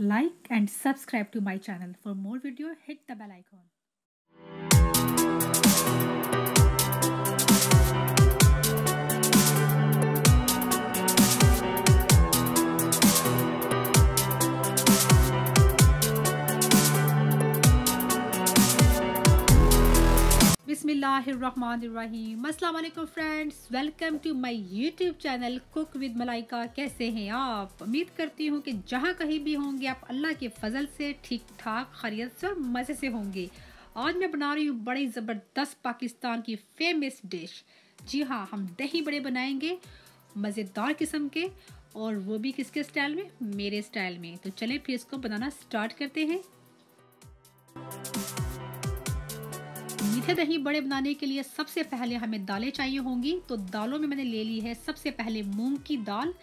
Like and subscribe to my channel. For more video, hit the bell icon. बिस्मिल्लाहिर्रहमानिर्रहीम। अस्सलाम वालेकुम friends, welcome to my YouTube channel cook with Malaika. कैसे हैं आप? उम्मीद करती हूँ कि जहाँ कहीं भी होंगे आप अल्लाह के फजल से ठीक ठाक खैरियत से और मज़े से होंगे। आज मैं बना रही हूँ बड़ी ज़बरदस्त पाकिस्तान की फेमस डिश। जी हाँ, हम दही बड़े बनाएंगे मज़ेदार किस्म के, और वो भी किसके स्टाइल में? मेरे स्टाइल में। तो चलें फिर इसको बनाना स्टार्ट करते हैं। मीठे दही बड़े बनाने के लिए सबसे पहले हमें दालें चाहिए होंगी। तो दालों में मैंने ले ली है सबसे पहले मूंग की दाल।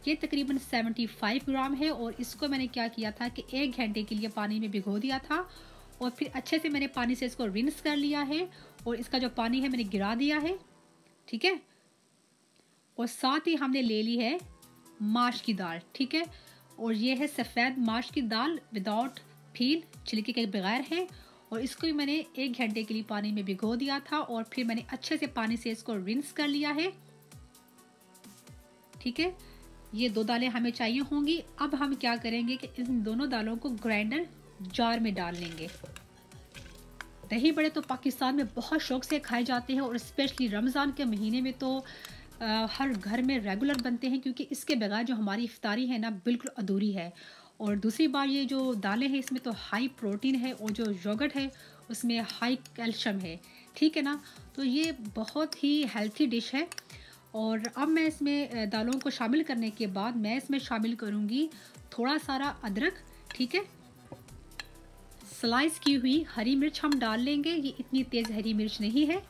ये तकरीबन 75 ग्राम है, और इसको मैंने क्या किया था कि 1 घंटे के लिए पानी में भिगो दिया था, और फिर अच्छे से मैंने पानी से इसको रिंस कर लिया है, और इसका जो पानी है मैंने गिरा दिया है। ठीक है। और साथ ही हमने ले ली है माश की दाल। ठीक है। और ये है सफ़ेद माश की दाल, विदाउट फील, छिलके के बगैर है। और इसको भी मैंने 1 घंटे के लिए पानी में भिगो दिया था, और फिर मैंने अच्छे से पानी से इसको रिंस कर लिया है। ठीक है। ये 2 दालें हमें चाहिए होंगी। अब हम क्या करेंगे कि इन दोनों दालों को ग्राइंडर जार में डाल लेंगे। दही बड़े तो पाकिस्तान में बहुत शौक से खाए जाते हैं, और स्पेशली रमज़ान के महीने में तो हर घर में रेगुलर बनते हैं, क्योंकि इसके बगैर जो हमारी इफ्तारी है ना, बिल्कुल अधूरी है। और दूसरी बात, ये जो दालें हैं इसमें तो हाई प्रोटीन है, और जो योगर्ट है उसमें हाई कैल्शियम है। ठीक है ना। तो ये बहुत ही हेल्थी डिश है। और अब मैं इसमें दालों को शामिल करने के बाद मैं इसमें शामिल करूँगी थोड़ा सारा अदरक। ठीक है। स्लाइस की हुई हरी मिर्च हम डाल लेंगे। ये इतनी तेज़ हरी मिर्च नहीं है।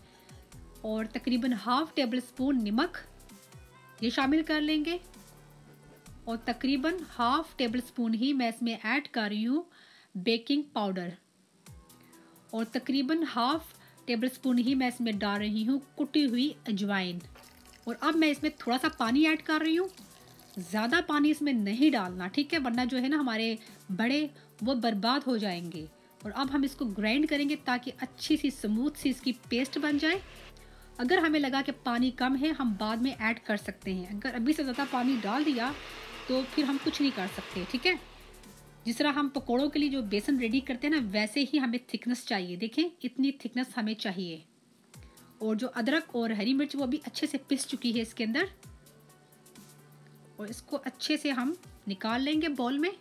और तकरीबन ½ टेबल स्पून नमक ये शामिल कर लेंगे। और तकरीबन ½ टेबल स्पून ही मैं इसमें ऐड कर रही हूँ बेकिंग पाउडर। और तकरीबन ½ टेबल स्पून ही मैं इसमें डाल रही हूँ कुटी हुई अजवाइन। और अब मैं इसमें थोड़ा सा पानी ऐड कर रही हूँ। ज़्यादा पानी इसमें नहीं डालना, ठीक है, वरना जो है ना हमारे बड़े वो बर्बाद हो जाएंगे। और अब हम इसको ग्राइंड करेंगे ताकि अच्छी सी स्मूथ सी इसकी पेस्ट बन जाए। अगर हमें लगा कि पानी कम है, हम बाद में ऐड कर सकते हैं। अगर अभी से ज़्यादा पानी डाल दिया तो फिर हम कुछ नहीं कर सकते। ठीक है। जिस तरह हम पकोड़ों के लिए जो बेसन रेडी करते हैं ना, वैसे ही हमें थिकनेस चाहिए। देखें, इतनी थिकनेस हमें चाहिए। और जो अदरक और हरी मिर्च वो भी अच्छे से पिस चुकी है इसके अंदर। और इसको अच्छे से हम निकाल लेंगे बाउल में।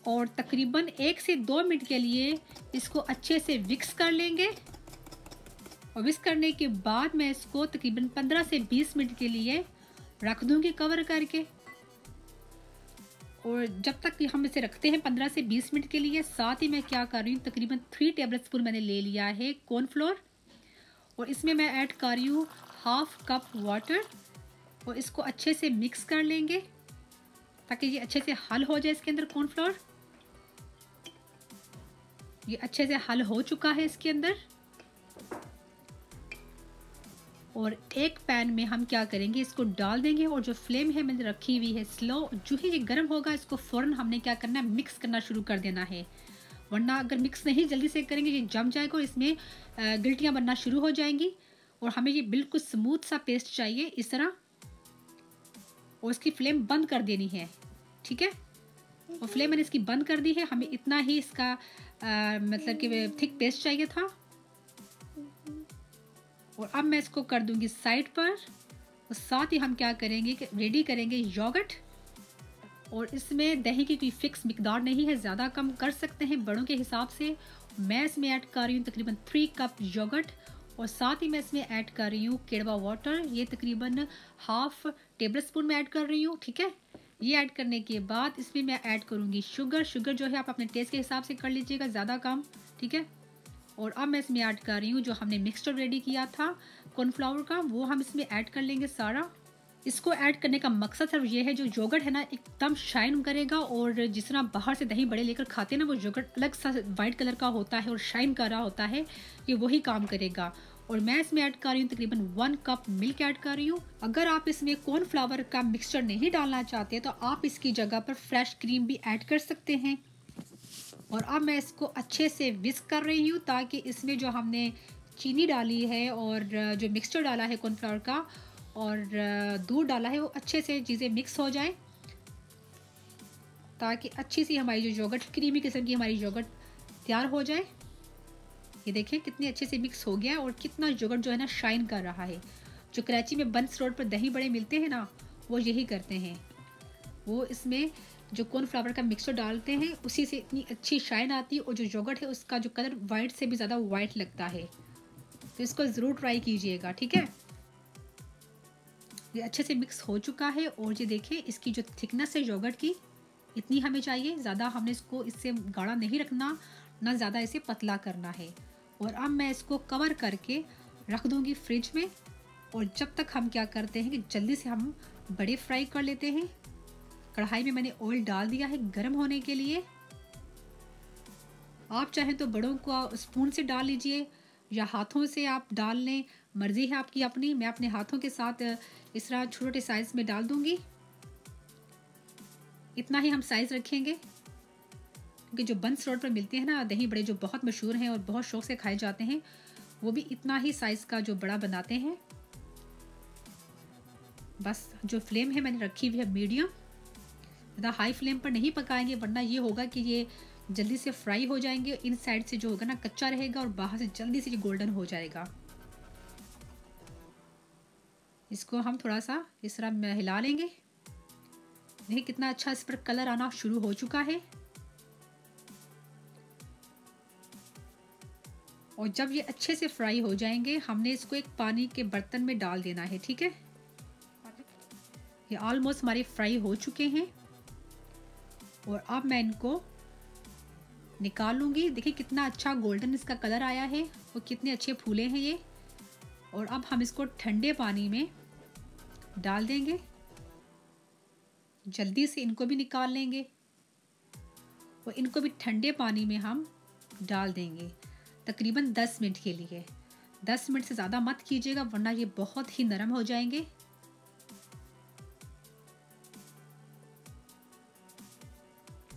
और तकरीबन 1 से 2 मिनट के लिए इसको अच्छे से मिक्स कर लेंगे। और मिक्स करने के बाद मैं इसको तकरीबन 15 से 20 मिनट के लिए रख दूंगी कवर करके। और जब तक हम इसे रखते हैं 15 से 20 मिनट के लिए, साथ ही मैं क्या कर रही हूँ, तकरीबन 3 टेबल स्पून मैंने ले लिया है कॉर्नफ्लोर। और इसमें मैं ऐड कर रही हूँ ½ कप वाटर। और इसको अच्छे से मिक्स कर लेंगे ताकि ये अच्छे से हल हो जाए इसके अंदर कॉर्नफ्लोर। ये अच्छे से हल हो चुका है इसके अंदर। और एक पैन में हम क्या करेंगे, इसको डाल देंगे। और जो फ्लेम है मैंने रखी हुई है स्लो। जो ही ये गर्म होगा इसको फ़ौरन हमने क्या करना है, मिक्स करना शुरू कर देना है, वरना अगर मिक्स नहीं जल्दी से करेंगे ये जम जाएगा और इसमें गिल्टियाँ बनना शुरू हो जाएंगी। और हमें ये बिल्कुल स्मूथ सा पेस्ट चाहिए इस तरह। और इसकी फ्लेम बंद कर देनी है। ठीक है। और फ्लेम मैंने इसकी बंद कर दी है। हमें इतना ही इसका मतलब कि थिक पेस्ट चाहिए था। और अब मैं इसको कर दूंगी साइड पर। और साथ ही हम क्या करेंगे कि रेडी करेंगे योगर्ट। और इसमें दही की कोई फिक्स मिकदार नहीं है, ज़्यादा कम कर सकते हैं बड़ों के हिसाब से। मैं इसमें ऐड कर रही हूँ तकरीबन 3 कप योगर्ट। और साथ ही मैं इसमें ऐड कर रही हूँ केड़वा वाटर। ये तकरीबन ½ टेबल स्पून में ऐड कर रही हूँ। ठीक है। ये ऐड करने के बाद इसमें मैं ऐड करूँगी शुगर। शुगर जो है आप अपने टेस्ट के हिसाब से कर लीजिएगा, ज़्यादा कम। ठीक है। और अब मैं इसमें ऐड कर रही हूँ जो हमने मिक्सचर रेडी किया था कॉर्नफ्लावर का, वो हम इसमें ऐड कर लेंगे सारा। इसको ऐड करने का मकसद सिर्फ ये है, जो योगर्ट है ना एकदम शाइन करेगा। और जिस तरह बाहर से दही बड़े लेकर खाते हैं ना, वो योगर्ट अलग सा वाइट कलर का होता है और शाइन कर रहा होता है, ये वही काम करेगा। और मैं इसमें ऐड कर रही हूँ तकरीबन 1 कप मिल्क ऐड कर रही हूँ। अगर आप इसमें कॉर्नफ्लावर का मिक्सचर नहीं डालना चाहते तो आप इसकी जगह पर फ्रेश क्रीम भी ऐड कर सकते हैं। और अब मैं इसको अच्छे से विस्क कर रही हूँ ताकि इसमें जो हमने चीनी डाली है और जो मिक्सचर डाला है कॉर्नफ्लावर का और दूध डाला है वो अच्छे से चीज़ें मिक्स हो जाए, ताकि अच्छी सी हमारी जो योगर्ट क्रीमी किस्म की हमारी योगर्ट तैयार हो जाए। ये देखिए कितनी अच्छे से मिक्स हो गया और कितना योगर्ट जो है ना शाइन कर रहा है। जो कराची में बंस रोड पर दही बड़े मिलते हैं ना, वो यही करते हैं, वो इसमें जो कॉर्नफ्लावर का मिक्सचर डालते हैं उसी से इतनी अच्छी शाइन आती है और जो योगर्ट है उसका जो कलर वाइट से भी ज़्यादा वाइट लगता है। तो इसको ज़रूर ट्राई कीजिएगा, ठीक है। ये अच्छे से मिक्स हो चुका है और ये देखिए इसकी जो थिकनेस है योगर्ट की इतनी हमें चाहिए, ज़्यादा हमने इसको इससे गाढ़ा नहीं रखना, ना ज़्यादा इसे पतला करना है। और अब मैं इसको कवर करके रख दूँगी फ्रिज में। और जब तक हम क्या करते हैं कि जल्दी से हम बड़े फ्राई कर लेते हैं। कढ़ाई में मैंने ऑयल डाल दिया है गर्म होने के लिए। आप चाहें तो बड़ों को स्पून से डाल लीजिए या हाथों से आप डाल लें, मर्जी है आपकी अपनी। मैं अपने हाथों के साथ इस तरह छोटे साइज में डाल दूंगी। इतना ही हम साइज रखेंगे क्योंकि जो बंस रोड पर मिलते हैं ना दही बड़े, जो बहुत मशहूर हैं और बहुत शौक से खाए जाते हैं, वो भी इतना ही साइज का जो बड़ा बनाते हैं। बस जो फ्लेम है मैंने रखी हुई है मीडियम, ज़्यादा हाई फ्लेम पर नहीं पकाएंगे वरना ये होगा कि ये जल्दी से फ्राई हो जाएंगे। इन साइड से जो होगा ना कच्चा रहेगा और बाहर से जल्दी से गोल्डन हो जाएगा। इसको हम थोड़ा सा इस तरह हिला लेंगे। देखिए कितना अच्छा इस पर कलर आना शुरू हो चुका है। और जब ये अच्छे से फ्राई हो जाएंगे हमने इसको एक पानी के बर्तन में डाल देना है, ठीक है। ये ऑलमोस्ट हमारे फ्राई हो चुके हैं और अब मैं इनको निकाल लूँगी। देखिए कितना अच्छा गोल्डन इसका कलर आया है और कितने अच्छे फूले हैं ये। और अब हम इसको ठंडे पानी में डाल देंगे। जल्दी से इनको भी निकाल लेंगे और इनको भी ठंडे पानी में हम डाल देंगे तकरीबन 10 मिनट के लिए। 10 मिनट से ज़्यादा मत कीजिएगा वरना ये बहुत ही नरम हो जाएंगे।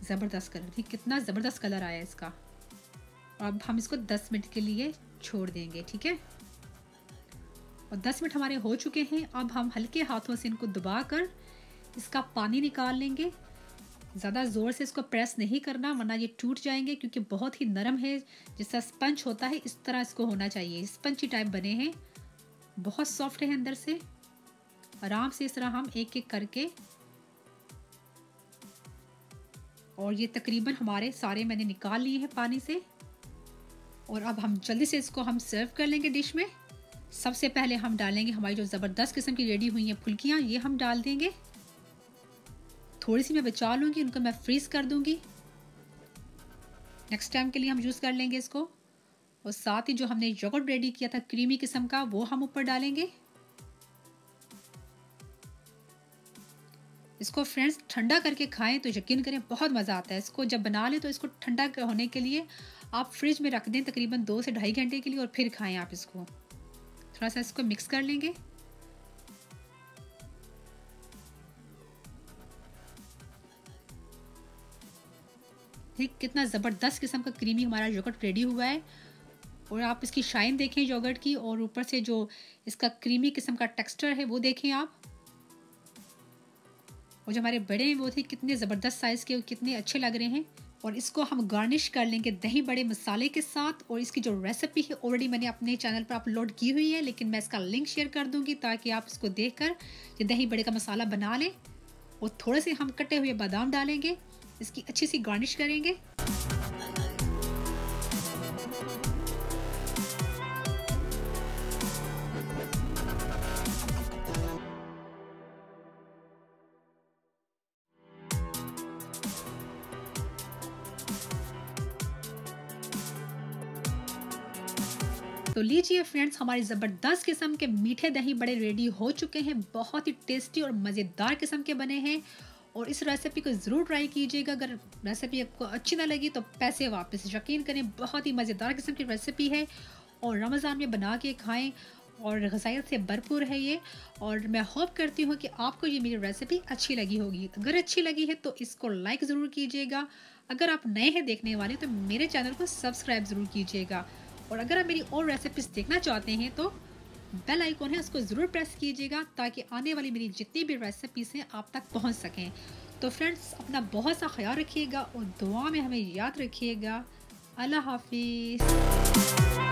ज़बरदस्त कलर, ठीक कितना ज़बरदस्त कलर आया इसका। और अब हम इसको 10 मिनट के लिए छोड़ देंगे, ठीक है। और 10 मिनट हमारे हो चुके हैं। अब हम हल्के हाथों से इनको दबाकर इसका पानी निकाल लेंगे। ज़्यादा ज़ोर से इसको प्रेस नहीं करना वरना ये टूट जाएंगे क्योंकि बहुत ही नरम है। जैसा स्पंज होता है इस तरह इसको होना चाहिए। स्पंजी टाइप बने हैं, बहुत सॉफ्ट है अंदर से। आराम से इस तरह हम एक एक करके, और ये तकरीबन हमारे सारे मैंने निकाल लिए हैं पानी से। और अब हम जल्दी से इसको हम सर्व कर लेंगे डिश में। सबसे पहले हम डालेंगे हमारी जो ज़बरदस्त किस्म की रेडी हुई हैं फुल्कियाँ, ये हम डाल देंगे। थोड़ी सी मैं बचा लूँगी, उनको मैं फ्रीज़ कर दूँगी, नेक्स्ट टाइम के लिए हम यूज़ कर लेंगे इसको। और साथ ही जो हमने योगर्ट रेडी किया था क्रीमी किस्म का, वो हम ऊपर डालेंगे। इसको फ्रेंड्स ठंडा करके खाएं तो यकीन करें बहुत मज़ा आता है। इसको जब बना लें तो इसको ठंडा होने के लिए आप फ्रिज में रख दें तकरीबन 2 से ढाई घंटे के लिए और फिर खाएं आप इसको। थोड़ा सा इसको मिक्स कर लेंगे। ठीक कितना ज़बरदस्त किस्म का क्रीमी हमारा योगर्ट रेडी हुआ है। और आप इसकी शाइन देखें योगर्ट की, और ऊपर से जो इसका क्रीमी किस्म का टेक्सचर है वो देखें आप। और जो हमारे बड़े हैं वो थे कितने ज़बरदस्त साइज़ के, कितने अच्छे लग रहे हैं। और इसको हम गार्निश कर लेंगे दही बड़े मसाले के साथ। और इसकी जो रेसिपी है ऑलरेडी मैंने अपने चैनल पर अपलोड की हुई है, लेकिन मैं इसका लिंक शेयर कर दूंगी ताकि आप इसको देखकर ये दही बड़े का मसाला बना लें। और थोड़े से हम कटे हुए बादाम डालेंगे, इसकी अच्छी सी गार्निश करेंगे। तो लीजिए फ्रेंड्स, हमारे ज़बरदस्त किस्म के मीठे दही बड़े रेडी हो चुके हैं। बहुत ही टेस्टी और मज़ेदार किस्म के बने हैं। और इस रेसिपी को ज़रूर ट्राई कीजिएगा। अगर रेसिपी आपको अच्छी ना लगी तो पैसे वापस, यकीन करें बहुत ही मज़ेदार किस्म की रेसिपी है। और रमज़ान में बना के खाएं और ग़ज़ाइयत से भरपूर है ये। और मैं होप करती हूँ कि आपको ये मेरी रेसिपी अच्छी लगी होगी। अगर अच्छी लगी है तो इसको लाइक ज़रूर कीजिएगा। अगर आप नए हैं देखने वाले तो मेरे चैनल को सब्सक्राइब ज़रूर कीजिएगा। और अगर आप मेरी और रेसिपीज़ देखना चाहते हैं तो बेल आइकॉन है उसको ज़रूर प्रेस कीजिएगा ताकि आने वाली मेरी जितनी भी रेसिपीज़ हैं आप तक पहुँच सकें। तो फ्रेंड्स, अपना बहुत सा ख्याल रखिएगा और दुआ में हमें याद रखिएगा। अल्लाह हाफिज़।